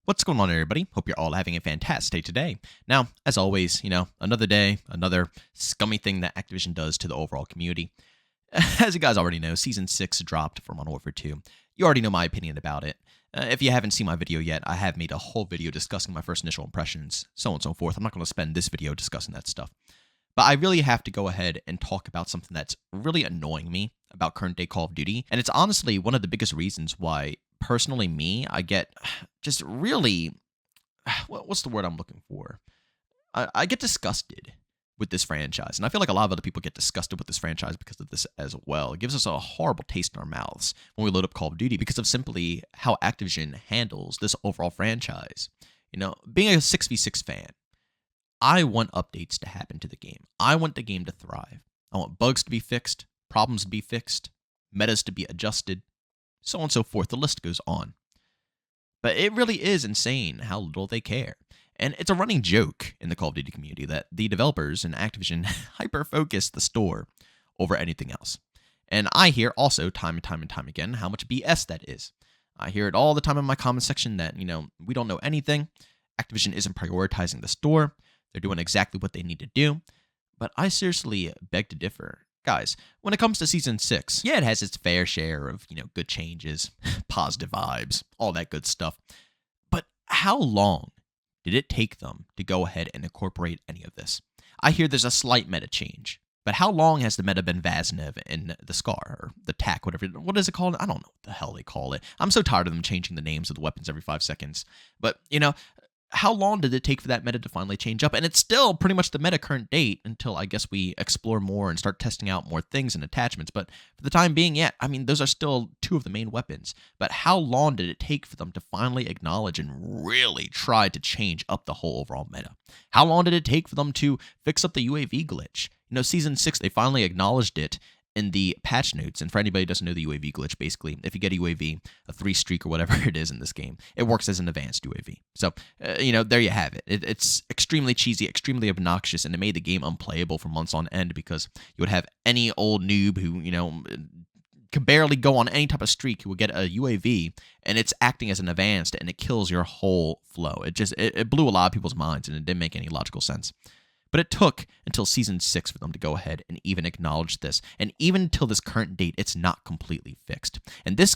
What's going on, everybody? Hope you're all having a fantastic day today. Now, as always, another day, another scummy thing that Activision does to the overall community. As you guys already know, Season 6 dropped for Modern Warfare 2. You already know my opinion about it. If you haven't seen my video yet, I have made a whole video discussing my first initial impressions, so on and so forth. I'm not going to spend this video discussing that stuff. But I really have to go ahead and talk about something that's really annoying me about current-day Call of Duty, and it's honestly one of the biggest reasons why, personally I get just really, what's the word I'm looking for? I get disgusted with this franchise, and I feel like a lot of other people get disgusted with this franchise because of this as well. It gives us a horrible taste in our mouths when we load up Call of Duty because of simply how Activision handles this overall franchise. Being a 6v6 fan, I want updates to happen to the game. I want the game to thrive. I want bugs to be fixed, problems to be fixed, metas to be adjusted, so on and so forth. The list goes on. But it really is insane how little they care. And it's a running joke in the Call of Duty community that the developers and Activision hyper-focus the store over anything else. And I hear also time and time again how much BS that is. I hear it all the time in my comment section that, we don't know anything. Activision isn't prioritizing the store. They're doing exactly what they need to do. But I seriously beg to differ. Guys, when it comes to Season 6, yeah, it has its fair share of, good changes, positive vibes, all that good stuff. But how long did it take them to go ahead and incorporate any of this? I hear there's a slight meta change, but how long has the meta been Vaznev and the Scar, or the TAC, whatever, what is it called? I don't know what the hell they call it. I'm so tired of them changing the names of the weapons every 5 seconds. But, how long did it take for that meta to finally change up? And it's still pretty much the meta current date until I guess we explore more and start testing out more things and attachments. But for the time being, yeah, those are still two of the main weapons. But how long did it take for them to finally acknowledge and really try to change up the whole overall meta? How long did it take for them to fix up the UAV glitch? Season 6, they finally acknowledged it in the patch notes. And for anybody who doesn't know the UAV glitch, basically, if you get a UAV, a 3 streak or whatever it is in this game, it works as an advanced UAV. So, there you have it. It's extremely cheesy, extremely obnoxious, and it made the game unplayable for months on end because you would have any old noob who, could barely go on any type of streak who would get a UAV, and it's acting as an advanced, and it kills your whole flow. It blew a lot of people's minds, and it didn't make any logical sense. But it took until Season 6 for them to go ahead and even acknowledge this. And even until this current date, it's not completely fixed. And this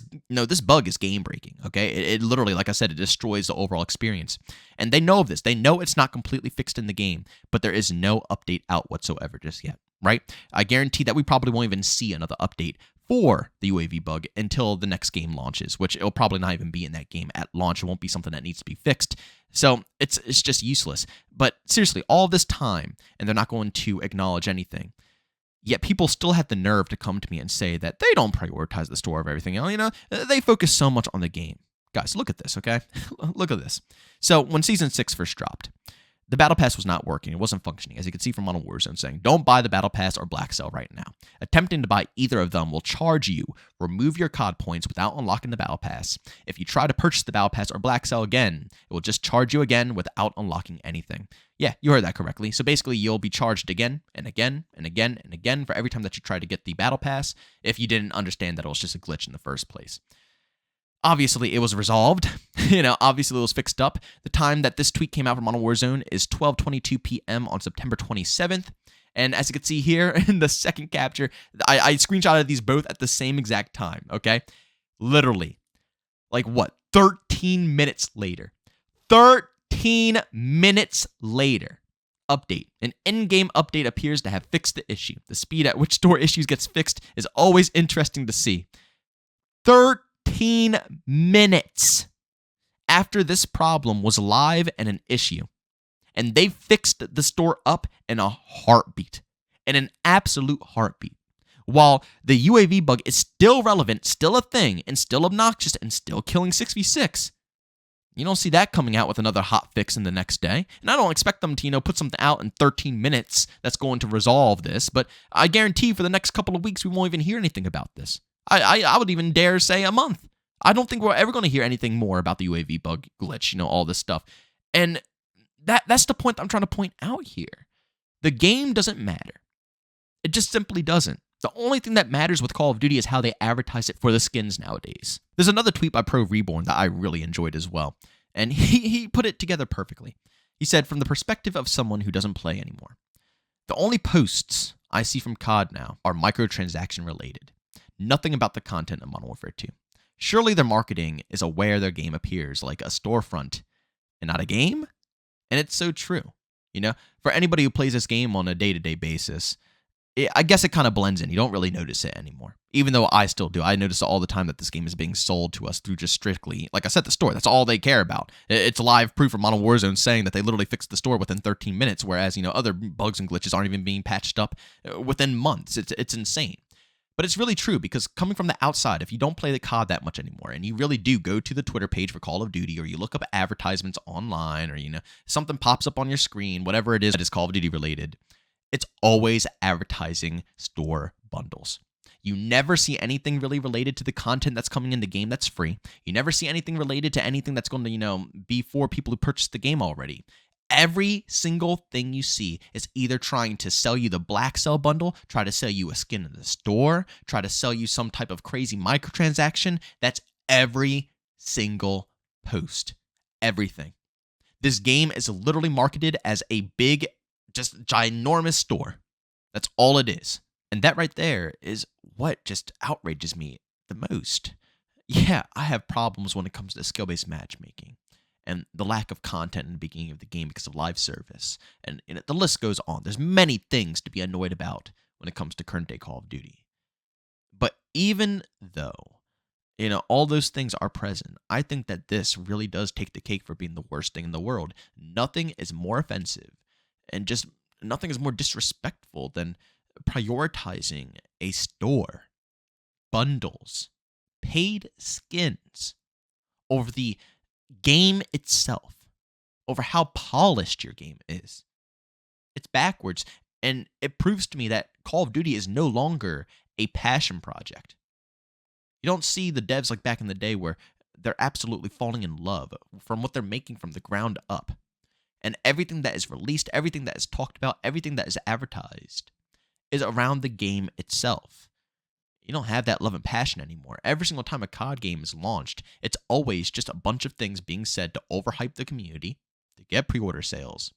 bug is game-breaking, okay? It literally, like I said, it destroys the overall experience. And they know of this. They know it's not completely fixed in the game, but there is no update out whatsoever just yet, right? I guarantee that we probably won't even see another update for the UAV bug until the next game launches, which it'll probably not even be in that game at launch. It won't be something that needs to be fixed. So it's just useless. But seriously, all this time, and they're not going to acknowledge anything. Yet people still have the nerve to come to me and say that they don't prioritize the store of everything else. They focus so much on the game. Guys, look at this, okay? Look at this. So when Season 6 first dropped, the Battle Pass was not working. It wasn't functioning, as you can see from Modern Warzone saying, don't buy the Battle Pass or Black Cell right now. Attempting to buy either of them will charge you, remove your COD points without unlocking the Battle Pass. If you try to purchase the Battle Pass or Black Cell again, it will just charge you again without unlocking anything. Yeah, you heard that correctly. So basically, you'll be charged again and again and again and again for every time that you try to get the Battle Pass if you didn't understand that it was just a glitch in the first place. Obviously, it was resolved. Obviously, it was fixed up. The time that this tweet came out from Modern Warzone is 12:22 p.m. on September 27th. And as you can see here in the second capture, I screenshotted these both at the same exact time, okay? Literally. 13 minutes later. 13 minutes later. Update. An in-game update appears to have fixed the issue. The speed at which store issues gets fixed is always interesting to see. 13 minutes after this problem was live and an issue. And they fixed the store up in a heartbeat. In an absolute heartbeat. While the UAV bug is still relevant, still a thing, and still obnoxious, and still killing 6v6. You don't see that coming out with another hot fix in the next day. And I don't expect them to, put something out in 13 minutes that's going to resolve this. But I guarantee for the next couple of weeks, we won't even hear anything about this. I would even dare say a month. I don't think we're ever going to hear anything more about the UAV bug glitch, all this stuff. And that's the point I'm trying to point out here. The game doesn't matter. It just simply doesn't. The only thing that matters with Call of Duty is how they advertise it for the skins nowadays. There's another tweet by Pro Reborn that I really enjoyed as well. And he put it together perfectly. He said, from the perspective of someone who doesn't play anymore, the only posts I see from COD now are microtransaction related. Nothing about the content of Modern Warfare 2. Surely their marketing is aware their game appears like a storefront and not a game? And it's so true. For anybody who plays this game on a day-to-day basis, I guess it kind of blends in. You don't really notice it anymore. Even though I still do. I notice all the time that this game is being sold to us through just strictly, like I said, the store. That's all they care about. It's live proof from Modern Warzone saying that they literally fixed the store within 13 minutes, whereas, other bugs and glitches aren't even being patched up within months. It's insane. But it's really true, because coming from the outside, if you don't play the COD that much anymore, and you really do go to the Twitter page for Call of Duty, or you look up advertisements online, or, something pops up on your screen, whatever it is that is Call of Duty related, it's always advertising store bundles. You never see anything really related to the content that's coming in the game that's free. You never see anything related to anything that's going to, be for people who purchased the game already. Every single thing you see is either trying to sell you the Black Cell bundle, try to sell you a skin in the store, try to sell you some type of crazy microtransaction. That's every single post. Everything. This game is literally marketed as a big, just ginormous store. That's all it is. And that right there is what just outrages me the most. Yeah, I have problems when it comes to skill-based matchmaking and the lack of content in the beginning of the game because of live service. And the list goes on. There's many things to be annoyed about when it comes to current-day Call of Duty. But even though, all those things are present, I think that this really does take the cake for being the worst thing in the world. Nothing is more offensive and just nothing is more disrespectful than prioritizing a store, bundles, paid skins over the game itself, over how polished your game is. It's backwards, and it proves to me that Call of Duty is no longer a passion project. You don't see the devs like back in the day where they're absolutely falling in love from what they're making from the ground up. And everything that is released, everything that is talked about, everything that is advertised is around the game itself. You don't have that love and passion anymore. Every single time a COD game is launched, it's always just a bunch of things being said to overhype the community, to get pre-order sales.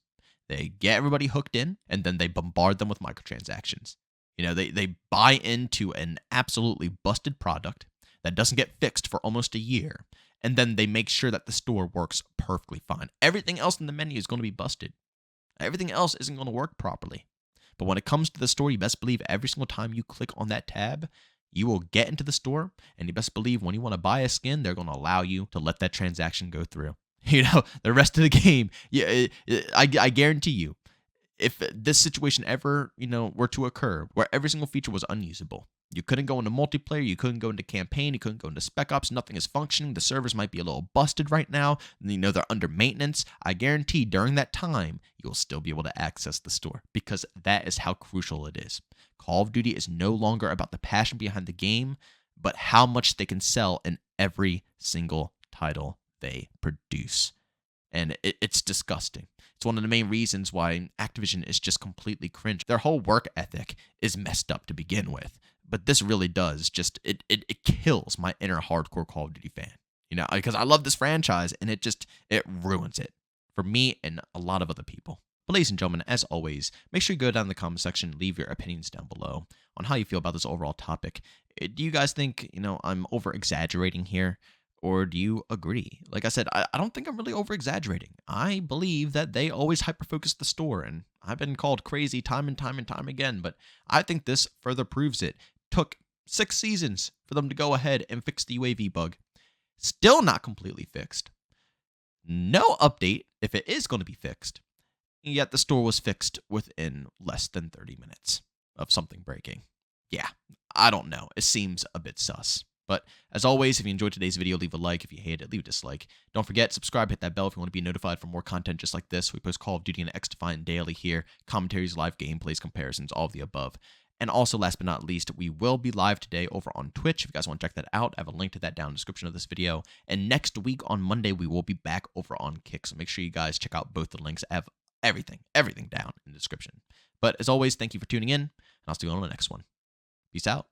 They get everybody hooked in, and then they bombard them with microtransactions. They buy into an absolutely busted product that doesn't get fixed for almost a year, and then they make sure that the store works perfectly fine. Everything else in the menu is going to be busted. Everything else isn't going to work properly. But when it comes to the store, you best believe every single time you click on that tab, you will get into the store, and you best believe when you want to buy a skin, they're going to allow you to let that transaction go through. The rest of the game, I guarantee you, if this situation ever, were to occur where every single feature was unusable, you couldn't go into multiplayer, you couldn't go into campaign, you couldn't go into Spec Ops, nothing is functioning, the servers might be a little busted right now, they're under maintenance, I guarantee during that time, you'll still be able to access the store, because that is how crucial it is. Call of Duty is no longer about the passion behind the game, but how much they can sell in every single title they produce. And it's disgusting. It's one of the main reasons why Activision is just completely cringe. Their whole work ethic is messed up to begin with. But this really does just, it kills my inner hardcore Call of Duty fan. Because I love this franchise, and it ruins it for me and a lot of other people. But ladies and gentlemen, as always, make sure you go down in the comment section and leave your opinions down below on how you feel about this overall topic. Do you guys think, I'm over-exaggerating here? Or do you agree? Like I said, I don't think I'm really over-exaggerating. I believe that they always hyper-focus the store, and I've been called crazy time and time and time again, but I think this further proves it. Took 6 seasons for them to go ahead and fix the UAV bug. Still not completely fixed. No update if it is going to be fixed. Yet the store was fixed within less than 30 minutes of something breaking. Yeah, I don't know. It seems a bit sus. But as always, if you enjoyed today's video, leave a like. If you hate it, leave a dislike. Don't forget, subscribe, hit that bell if you want to be notified for more content just like this. We post Call of Duty and X-Defiant daily here. Commentaries, live gameplays, comparisons, all of the above. And also, last but not least, we will be live today over on Twitch. If you guys want to check that out, I have a link to that down in the description of this video. And next week on Monday, we will be back over on Kick. So make sure you guys check out both the links. I have everything down in the description. But as always, thank you for tuning in, and I'll see you on the next one. Peace out.